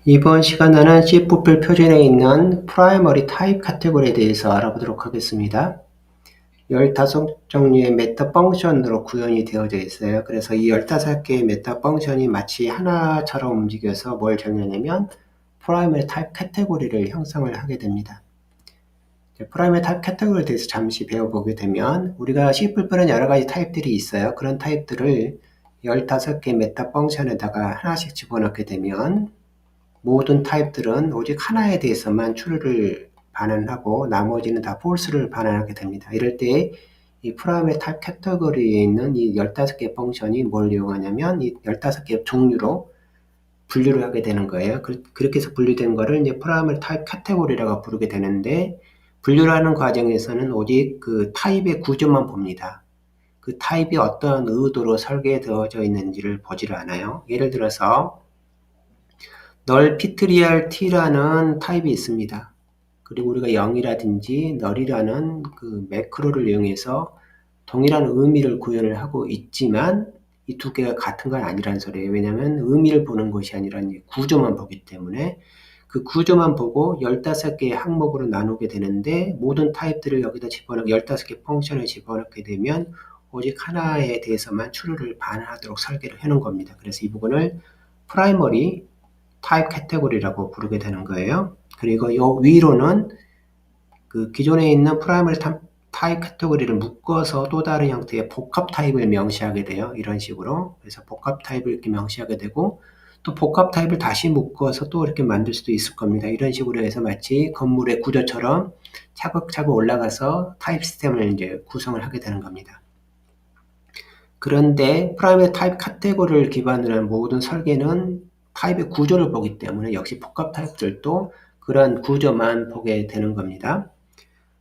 이번 시간에는 C++ 표준에 있는 프라이머리 타입 카테고리에 대해서 알아보도록 하겠습니다. 15종류의 메타 펑션으로 구현이 되어져 있어요. 그래서 이 15개의 메타 펑션이 마치 하나처럼 움직여서 뭘 정의하냐면 프라이머리 타입 카테고리를 형성을 하게 됩니다. 프라이머리 타입 카테고리에 대해서 잠시 배워보게 되면 우리가 C++는 여러 가지 타입들이 있어요. 그런 타입들을 15개 메타 펑션에다가 하나씩 집어넣게 되면 모든 타입들은 오직 하나에 대해서만 true를 반환하고 나머지는 다 false를 반환하게 됩니다. 이럴 때 이 프라이머리 타입 카테고리에 있는 이 15개 펑션이 뭘 이용하냐면 이 15개 종류로 분류를 하게 되는 거예요. 그렇게 해서 분류된 거를 이제 프라이머리 타입 카테고리라고 부르게 되는데 분류를 하는 과정에서는 오직 그 타입의 구조만 봅니다. 그 타입이 어떤 의도로 설계되어져 있는지를 보지를 않아요. 예를 들어서 널 피트리알 t라는 타입이 있습니다. 그리고 우리가 0이라든지 널이라는 그 매크로를 이용해서 동일한 의미를 구현을 하고 있지만 이 두 개가 같은 건 아니란 소리예요. 왜냐하면 의미를 보는 것이 아니라 구조만 보기 때문에 그 구조만 보고 15개의 항목으로 나누게 되는데 모든 타입들을 여기다 집어넣고 15개 펑션을 집어넣게 되면 오직 하나에 대해서만 true를 반환하도록 설계를 해놓은 겁니다. 그래서 이 부분을 프라이머리 타입 카테고리라고 부르게 되는 거예요. 그리고 요 위로는 그 기존에 있는 프라이머리 타입 카테고리를 묶어서 또 다른 형태의 복합 타입을 명시하게 돼요. 이런 식으로. 그래서 복합 타입을 이렇게 명시하게 되고 또 복합 타입을 다시 묶어서 또 이렇게 만들 수도 있을 겁니다. 이런 식으로 해서 마치 건물의 구조처럼 차곡차곡 올라가서 타입 시스템을 이제 구성을 하게 되는 겁니다. 그런데 프라이머리 타입 카테고리를 기반으로 한 모든 설계는 타입의 구조를 보기 때문에 역시 복합 타입들도 그런 구조만 보게 되는 겁니다.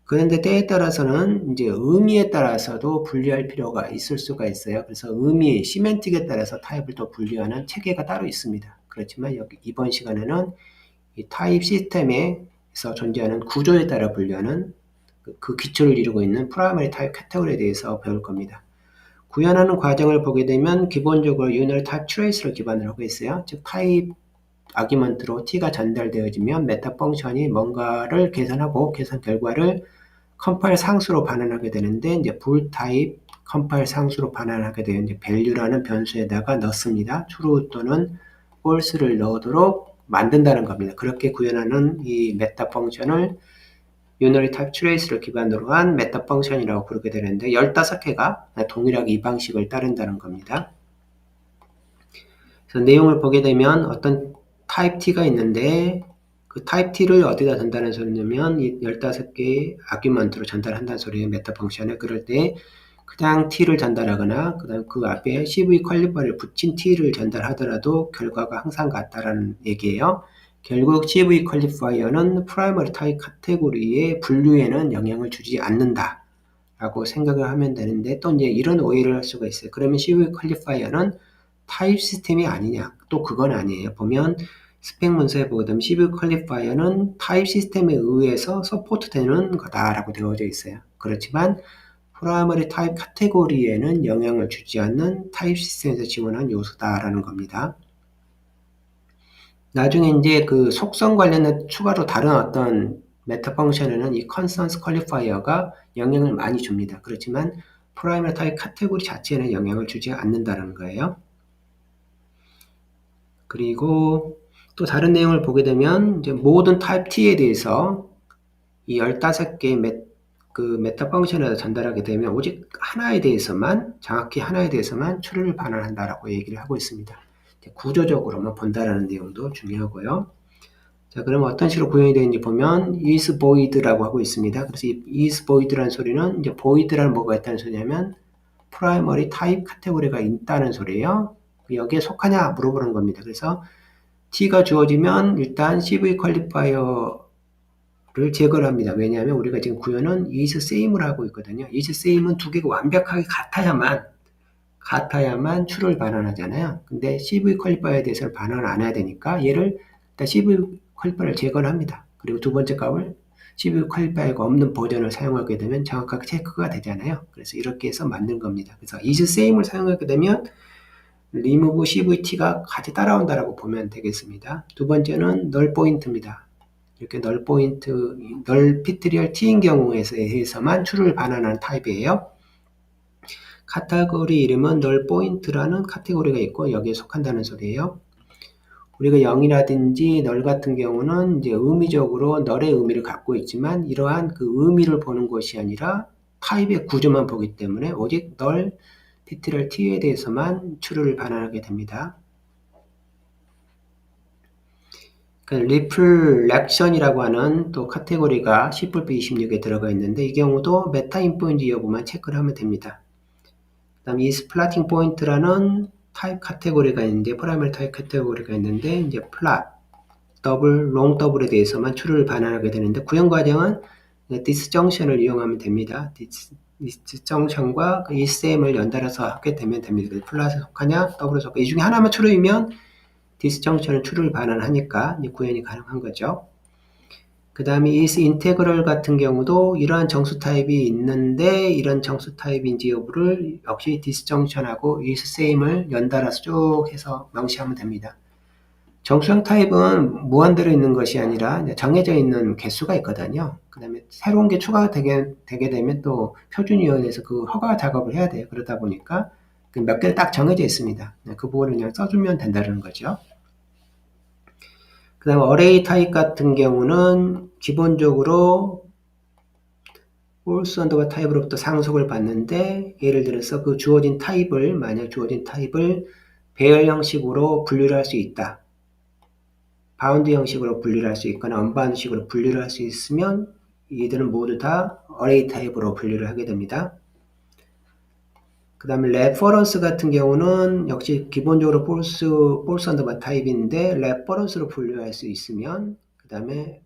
그런데 때에 따라서는 이제 의미에 따라서도 분리할 필요가 있을 수가 있어요. 그래서 의미, 시멘틱에 따라서 타입을 또 분리하는 체계가 따로 있습니다. 그렇지만 이번 시간에는 이 타입 시스템에서 존재하는 구조에 따라 분류하는 그 기초를 이루고 있는 프라이머리 타입 카테고리에 대해서 배울 겁니다. 구현하는 과정을 보게 되면 기본적으로 유널 타입 트레이스를 기반으로 하고 있어요. 즉 타입 아규먼트로 t가 전달되어지면 메타 펑션이 뭔가를 계산하고 계산 결과를 컴파일 상수로 반환하게 되는데 이제 불 타입 컴파일 상수로 반환하게 되는 이제 value라는 변수에다가 넣습니다. true 또는 false를 넣도록 만든다는 겁니다. 그렇게 구현하는 이 메타 펑션을 유너리 타입 트레이스를 기반으로 한 메타 펑션이라고 부르게 되는데 15개가 동일하게 이 방식을 따른다는 겁니다. 그래서 내용을 보게 되면 어떤 타입 t가 있는데 그 타입 t를 어디다 전달하는 소리냐면 이 15개의 아규먼트로 전달한다는 소리예요. 메타 펑션에. 그럴 때 그냥 t를 전달하거나 그다음 그 앞에 cv 퀄리파이어를 붙인 t를 전달하더라도 결과가 항상 같다라는 얘기예요. 결국 cv 퀄리파이어는 프라이머리 타입 카테고리의 분류에는 영향을 주지 않는다 라고 생각을 하면 되는데 또 이제 이런 오해를 할 수가 있어요. 그러면 cv 퀄리파이어는 타입 시스템이 아니냐? 또 그건 아니에요. 보면 스펙 문서에 보게 되면 cv 퀄리파이어는 타입 시스템에 의해서 서포트되는 거다라고 되어져 있어요. 그렇지만 프라이머리 타입 카테고리에는 영향을 주지 않는 타입 시스템에서 지원한 요소다라는 겁니다. 나중에 이제 그 속성 관련해 추가로 다른 어떤 메타 펑션에는 이 컨스턴스 퀄리파이어가 영향을 많이 줍니다. 그렇지만 프라이머리 타입 카테고리 자체에는 영향을 주지 않는다는 거예요. 그리고 또 다른 내용을 보게 되면 이제 모든 타입 T에 대해서 이 15개의 메타 펑션에서 전달하게 되면 오직 하나에 대해서만 정확히 하나에 대해서만 true를 반환한다라고 얘기를 하고 있습니다. 구조적으로만 본다라는 내용도 중요하고요. 자, 그럼 어떤 식으로 구현이 되는지 보면 is void라고 하고 있습니다. 그래서 이 is void라는 소리는 이제 void라는 뭐가 있다는 소리냐면 프라이머리 타입 카테고리가 있다는 소리예요. 여기에 속하냐 물어보는 겁니다. 그래서 t가 주어지면 일단 cv 퀄리파이어를 제거를 합니다. 왜냐하면 우리가 지금 구현은 is same을 하고 있거든요. is same은 두 개가 완벽하게 같아야만 true를 반환하잖아요. 근데 cv 퀄리파이어에 대해서는 반환을 안 해야 되니까 얘를 일단 cv 퀄리파이어를 제거를 합니다. 그리고 두 번째 값을 cv 퀄리파이어가 없는 버전을 사용하게 되면 정확하게 체크가 되잖아요. 그래서 이렇게 해서 만든 겁니다. 그래서 is same을 사용하게 되면 remove cvt가 같이 따라온다라고 보면 되겠습니다. 두 번째는 null point입니다. 이렇게 null point, null 피트리얼 t인 경우에서만 true를 반환하는 타입이에요. 카테고리 이름은 null point라는 카테고리가 있고 여기에 속한다는 소리예요. 우리가 0이라든지 null 같은 경우는 이제 의미적으로 null의 의미를 갖고 있지만 이러한 그 의미를 보는 것이 아니라 타입의 구조만 보기 때문에 오직 null 피트리얼 t에 대해서만 true를 반환하게 됩니다. 리플렉션이라고 하는 또 카테고리가 C++26에 들어가 있는데 이 경우도 메타 인포인지 여부만 체크를 하면 됩니다. 그 다음에 이 스플라팅 포인트라는 타입 카테고리가 있는데 프라이머리 타입 카테고리가 있는데 이제 플랫, 더블, 롱 더블에 대해서만 true를 반환하게 되는데 구현 과정은 디스정션을 이용하면 됩니다. 디스정션과 그 isM을 연달아서 하게 되면 됩니다. 플랫에 속하냐, 더블에 속하냐 이 중에 하나만 true이면 디스정션은 true를 반환하니까 이제 구현이 가능한 거죠. 그 다음에 is integral 같은 경우도 이러한 정수 타입이 있는데 이런 정수 타입인지 여부를 역시 disjunction하고 is same을 연달아서 쭉 해서 명시하면 됩니다. 정수형 타입은 무한대로 있는 것이 아니라 정해져 있는 개수가 있거든요. 그 다음에 새로운 게 추가가 되게 되면 또 표준위원회에서 그 허가 작업을 해야 돼요. 그러다 보니까 몇 개를 딱 정해져 있습니다. 그 부분을 그냥 써주면 된다는 거죠. 그 다음에 array 타입 같은 경우는 기본적으로 false underbar 타입으로부터 상속을 받는데 예를 들어서 그 주어진 타입을 만약 주어진 타입을 배열 형식으로 분류를 할 수 있다. 바운드 형식으로 분류를 할 수 있거나 언바운드식으로 분류를 할 수 있으면 이들은 모두 다 array 타입으로 분류를 하게 됩니다. 그 다음에 reference 같은 경우는 역시 기본적으로 false underbar 타입인데 reference로 분류할 수 있으면 그 다음에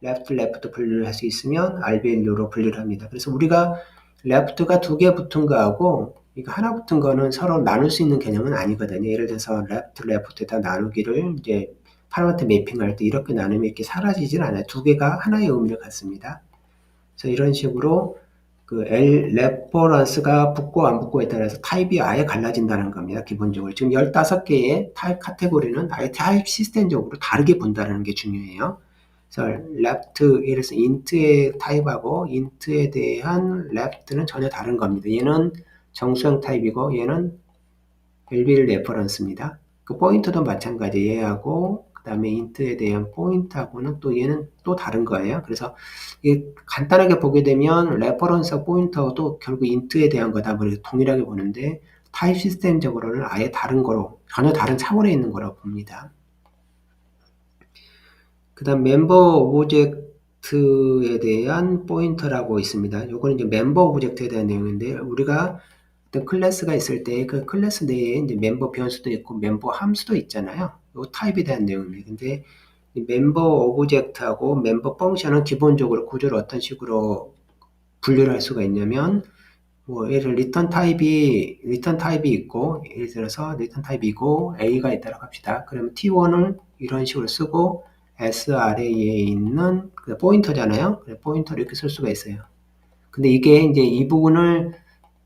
left 분류를 할 수 있으면 rvalue로 분류를 합니다. 그래서 우리가 left가 두 개 붙은 거하고 이거 하나 붙은 거는 서로 나눌 수 있는 개념은 아니거든요. 예를 들어서 left에다 나누기를 이제 파라미터 매핑할 때 이렇게 나누면 이렇게 사라지진 않아요. 두 개가 하나의 의미를 갖습니다. 그래서 이런 식으로 그 레퍼런스가 붙고 안 붙고에 따라서 타입이 아예 갈라진다는 겁니다. 기본적으로. 지금 15개의 타입 카테고리는 아예 타입 시스템적으로 다르게 본다는 게 중요해요. 그래서 left, 예를 들어서 int의 타입하고 int에 대한 left는 전혀 다른 겁니다. 얘는 정수형 타입이고 얘는 LBL 레퍼런스입니다. 그 포인터도 마찬가지 얘하고 그 다음에 int에 대한 포인트하고는 또 얘는 또 다른 거예요. 그래서 이게 간단하게 보게 되면 레퍼런스와 포인터도 결국 int에 대한 거다 보니 동일하게 보는데 타입 시스템적으로는 아예 다른 거로 전혀 다른 차원에 있는 거라고 봅니다. 그 다음 멤버 오브젝트에 대한 포인터라고 있습니다. 요거는 이제 멤버 오브젝트에 대한 내용인데 우리가 어떤 클래스가 있을 때 그 클래스 내에 이제 멤버 변수도 있고 멤버 함수도 있잖아요. 요 타입에 대한 내용입니다. 근데 멤버 오브젝트하고 멤버 펑션은 기본적으로 구조를 어떤 식으로 분류를 할 수가 있냐면 뭐 예를 리턴 타입이 있고 예를 들어서 리턴 타입이고 A가 있다고 합시다. 그러면 T1을 이런 식으로 쓰고 sRA에 있는 그 포인터잖아요. 포인터를 이렇게 쓸 수가 있어요. 근데 이게 이제 이 부분을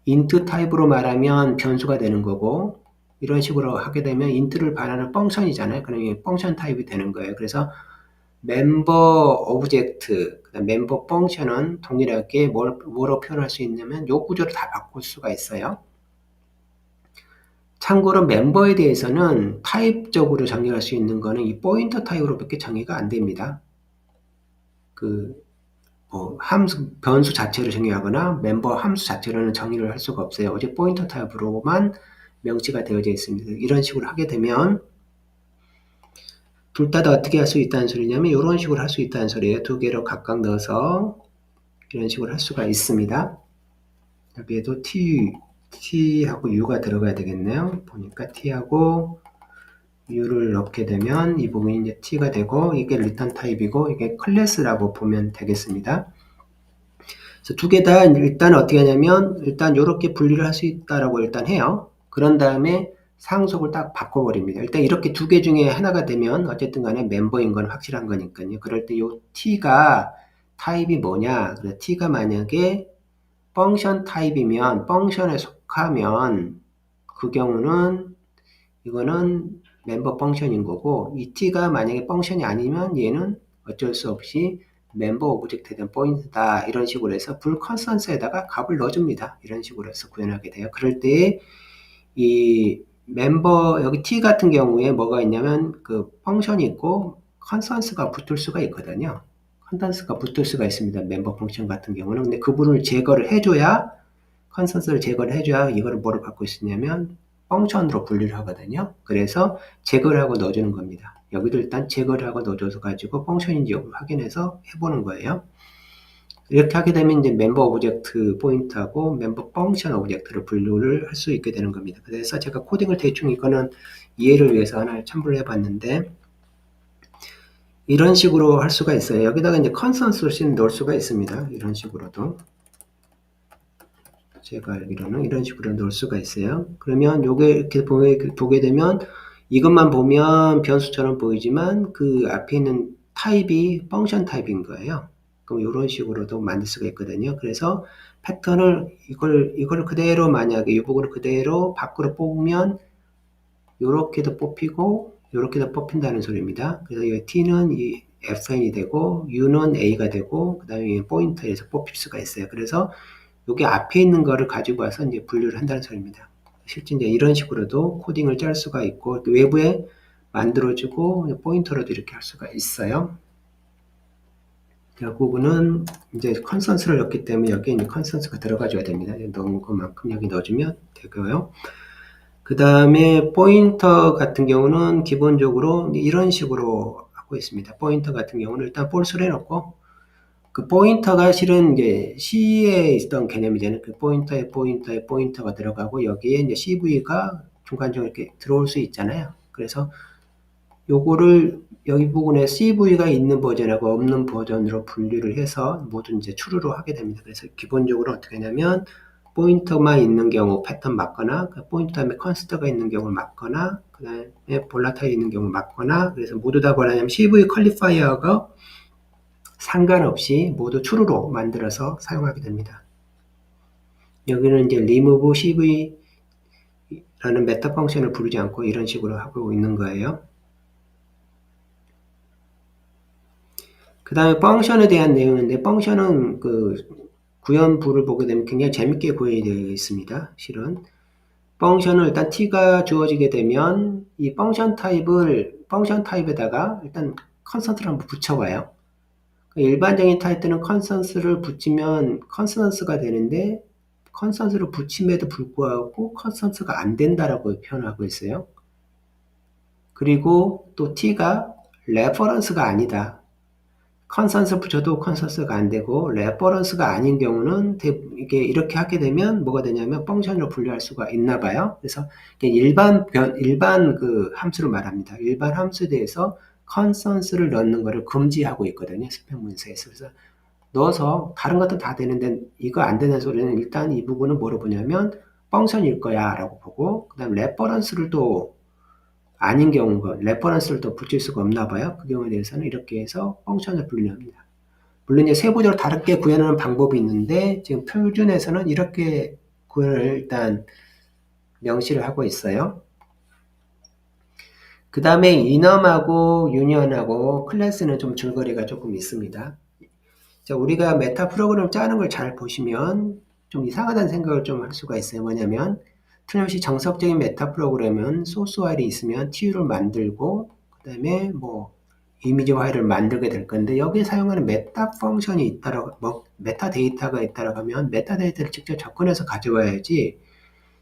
int 타입으로 말하면 변수가 되는 거고 이런 식으로 하게 되면 int를 반환하는 펑션이잖아요. 그러면 펑션 타입이 되는 거예요. 그래서 멤버 오브젝트, 멤버 펑션은 동일하게 뭐로 표현할 수 있냐면 요 구조를 다 바꿀 수가 있어요. 참고로 멤버에 대해서는 타입적으로 정의할 수 있는 거는 이 포인터 타입으로밖에 정의가 안 됩니다. 함수, 변수 자체로 정의하거나 멤버 함수 자체로는 정의를 할 수가 없어요. 오직 포인터 타입으로만 명시가 되어져 있습니다. 이런 식으로 하게 되면 둘 다 어떻게 할 수 있다는 소리냐면 이런 식으로 할 수 있다는 소리예요. 두 개로 각각 넣어서 이런 식으로 할 수가 있습니다. 여기에도 T하고 U가 들어가야 되겠네요. 보니까 T하고 U를 넣게 되면 이 부분이 이제 T가 되고 이게 리턴 타입이고 이게 클래스라고 보면 되겠습니다. 두 개 다 일단 어떻게 하냐면 일단 이렇게 분리를 할 수 있다라고 일단 해요. 그런 다음에 상속을 딱 바꿔버립니다. 일단 이렇게 두 개 중에 하나가 되면 어쨌든 간에 멤버인 건 확실한 거니까요. 그럴 때 이 T가 타입이 뭐냐? T가 만약에 펑션 타입이면 펑션에 속하면 그 경우는 이거는 멤버 펑션인 거고, 이 t가 만약에 펑션이 아니면 얘는 어쩔 수 없이 멤버 오브젝트에 대한 포인트다. 이런 식으로 해서 불컨스턴스에다가 값을 넣어줍니다. 이런 식으로 해서 구현하게 돼요. 그럴 때 이 멤버 여기 t 같은 경우에 뭐가 있냐면 그 펑션이 있고 컨스턴스가 붙을 수가 있거든요. 컨스턴스가 붙을 수가 있습니다. 멤버 펑션 같은 경우는. 근데 그 부분을 제거를 해줘야 컨스턴스를 제거를 해줘야 이거를 뭐를 갖고 있었냐면 펑션으로 분류를 하거든요. 그래서 제거를 하고 넣어주는 겁니다. 여기도 일단 제거를 하고 넣어줘서 가지고 펑션인지 확인해서 해보는 거예요. 이렇게 하게 되면 이제 멤버 오브젝트 포인트하고 멤버 펑션 오브젝트를 분류를 할 수 있게 되는 겁니다. 그래서 제가 코딩을 대충 이거는 이해를 위해서 하나 첨부를 해봤는데 이런 식으로 할 수가 있어요. 여기다가 이제 컨스턴스를 넣을 수가 있습니다. 이런 식으로도 제가 알기로는 이런 식으로 넣을 수가 있어요. 그러면 요게 이렇게 보게 되면 이것만 보면 변수처럼 보이지만 그 앞에 있는 타입이 펑션 타입인 거예요. 그럼 이런 식으로도 만들 수가 있거든요. 그래서 패턴을 이걸 그대로 만약에 이 부분을 그대로 밖으로 뽑으면 요렇게도 뽑히고 요렇게도 뽑힌다는 소리입니다. 그래서 이 t는 이 fn이 되고 u는 a가 되고 그 다음에 포인터에서 뽑힐 수가 있어요. 그래서 여기 앞에 있는 거를 가지고 와서 이제 분류를 한다는 소리입니다. 실제 이제 이런 식으로도 코딩을 짤 수가 있고 외부에 만들어주고 포인터로도 이렇게 할 수가 있어요. 결국은 이제 컨스턴스를 넣기 때문에 여기에 이제 컨스턴스가 들어가줘야 됩니다. 넣은 것만큼 여기 넣어주면 되고요. 그 다음에 포인터 같은 경우는 기본적으로 이런 식으로 하고 있습니다. 포인터 같은 경우는 일단 false를 해놓고 그 포인터가 실은 이제 C에 있던 개념이잖아요. 그 포인터에 포인터가 들어가고 여기에 이제 CV가 중간중간 이렇게 들어올 수 있잖아요. 그래서 요거를 여기 부분에 CV가 있는 버전하고 없는 버전으로 분류를 해서 모두 이제 true로 하게 됩니다. 그래서 기본적으로 어떻게 하냐면 포인터만 있는 경우 패턴 맞거나 포인터 다음에 컨스터가 있는 경우를 맞거나 그 다음에 볼라타일 있는 경우를 맞거나 그래서 모두 다 뭐냐면 CV 퀄리파이어가 상관없이 모두 true로 만들어서 사용하게 됩니다. 여기는 이제 remove cv라는 메타 펑션을 부르지 않고 이런 식으로 하고 있는 거예요. 그 다음에 펑션에 대한 내용인데 펑션은 그 구현부를 보게 되면 굉장히 재밌게 구현이 되어 있습니다. 실은 펑션을 일단 t가 주어지게 되면 이 펑션 타입에다가 일단 컨스턴트를 한번 붙여봐요. 일반적인 타입들은 컨스턴스를 붙이면 컨스턴스가 되는데 컨스턴스를 붙임에도 불구하고 컨스턴스가 안 된다라고 표현하고 있어요. 그리고 또 t가 레퍼런스가 아니다. 컨스턴스 붙여도 컨스턴스가 안 되고 레퍼런스가 아닌 경우는 이게 이렇게 하게 되면 뭐가 되냐면 펑션으로 분류할 수가 있나 봐요. 그래서 일반 그 함수를 말합니다. 일반 함수에 대해서 컨스턴스를 넣는 것을 금지하고 있거든요. 스펙 문서에서. 그래서 넣어서 다른 것도 다 되는데 이거 안 되는 소리는 일단 이 부분은 뭐로 보냐면 펑션일 거야 라고 보고 그 다음 레퍼런스를 또 아닌 경우가 레퍼런스를 또 붙일 수가 없나 봐요. 그 경우에 대해서는 이렇게 해서 펑션을 분류합니다. 물론 이제 세부적으로 다르게 구현하는 방법이 있는데 지금 표준에서는 이렇게 구현을 일단 명시를 하고 있어요. 그 다음에 이넘하고 유니언하고 클래스는 좀 줄거리가 조금 있습니다. 자, 우리가 메타 프로그램 짜는 걸 잘 보시면 좀 이상하다는 생각을 좀 할 수가 있어요. 뭐냐면 틀림없이 정석적인 메타 프로그램은 소스 파일이 있으면 TU를 만들고 그 다음에 뭐 이미지 파일을 만들게 될 건데 여기에 사용하는 메타 펑션이 있다라고 메타 데이터가 있다라고 하면 메타 데이터를 직접 접근해서 가져와야지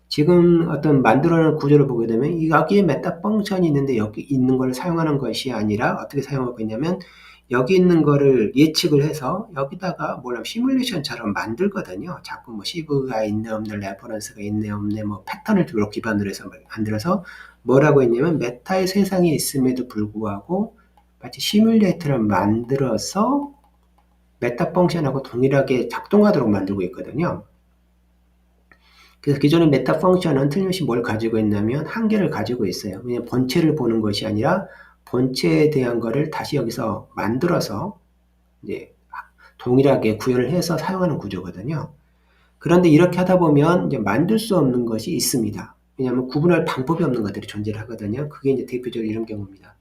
지금 어떤 만들어놓은 구조를 보게 되면 여기에 메타 펑션이 있는데 여기 있는 걸 사용하는 것이 아니라 어떻게 사용하고 있냐면 여기 있는 거를 예측을 해서 여기다가 뭐냐면 시뮬레이션처럼 만들거든요. 자꾸 뭐 시브가 있네 없네 레퍼런스가 있네 없네 뭐 패턴을 기반으로 해서 만들어서 뭐라고 했냐면 메타의 세상에 있음에도 불구하고 마치 시뮬레이터를 만들어서 메타 펑션하고 동일하게 작동하도록 만들고 있거든요. 그래서 기존의 메타 펑션은 틀림없이 뭘 가지고 있냐면 한계를 가지고 있어요. 왜냐면 본체를 보는 것이 아니라 본체에 대한 거를 다시 여기서 만들어서 이제 동일하게 구현을 해서 사용하는 구조거든요. 그런데 이렇게 하다 보면 이제 만들 수 없는 것이 있습니다. 왜냐하면 구분할 방법이 없는 것들이 존재를 하거든요. 그게 이제 대표적으로 이런 경우입니다.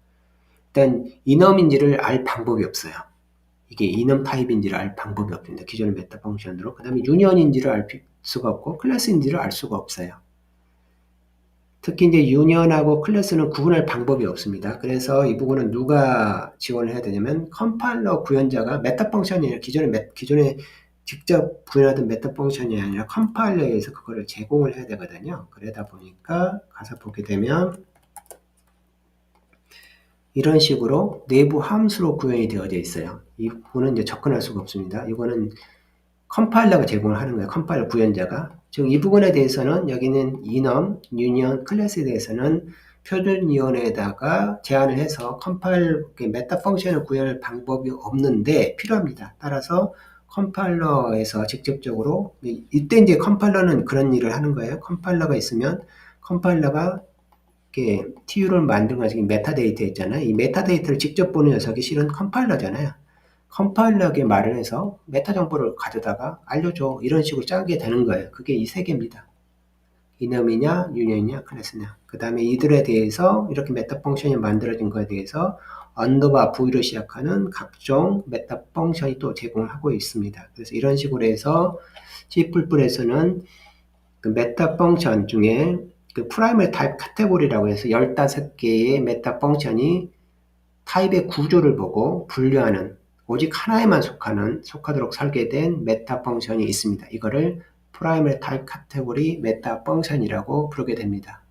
일단 이넘인지를 알 방법이 없어요. 이게 이넘 타입인지를 알 방법이 없습니다. 기존의 메타 펑션으로. 그 다음에 유니언인지를 알 수가 없고 클래스인지를 알 수가 없어요. 특히 이제 유니언하고 클래스는 구분할 방법이 없습니다. 그래서 이 부분은 누가 지원을 해야 되냐면 컴파일러 구현자가 메타 펑션이 아니라 기존에 직접 구현하던 메타 펑션이 아니라 컴파일러에서 그거를 제공을 해야 되거든요. 그러다 보니까 가서 보게 되면 이런 식으로 내부 함수로 구현이 되어져 있어요. 이 부분은 이제 접근할 수가 없습니다. 이거는 컴파일러가 제공을 하는 거예요. 컴파일러 구현자가. 즉, 이 부분에 대해서는 여기는 이넘, 유니언, 클래스에 대해서는 표준위원회에다가 제안을 해서 메타 펑션을 구현할 방법이 없는데 필요합니다. 따라서 컴파일러에서 직접적으로, 이때 이제 컴파일러는 그런 일을 하는 거예요. 컴파일러가 있으면 컴파일러가 이렇게 TU를 만든 거 지금 메타데이터 있잖아요. 이 메타데이터를 직접 보는 녀석이 실은 컴파일러잖아요. 컴파일러에게 말을 해서 메타 정보를 가져다가 알려줘. 이런 식으로 짜게 되는 거예요. 그게 이 세 개입니다. 이넘이냐, 유니언이냐, 클래스냐. 그 다음에 이들에 대해서 이렇게 메타 펑션이 만들어진 거에 대해서 언더바 V로 시작하는 각종 메타 펑션이 또 제공하고 있습니다. 그래서 이런 식으로 해서 C++에서는 그 메타 펑션 중에 그 프라이머리 타입 카테고리라고 해서 15개의 메타 펑션이 타입의 구조를 보고 분류하는 오직 하나에만 속하도록 설계된 메타 펑션이 있습니다. 이거를 프라이머리 타입 카테고리 메타 펑션이라고 부르게 됩니다.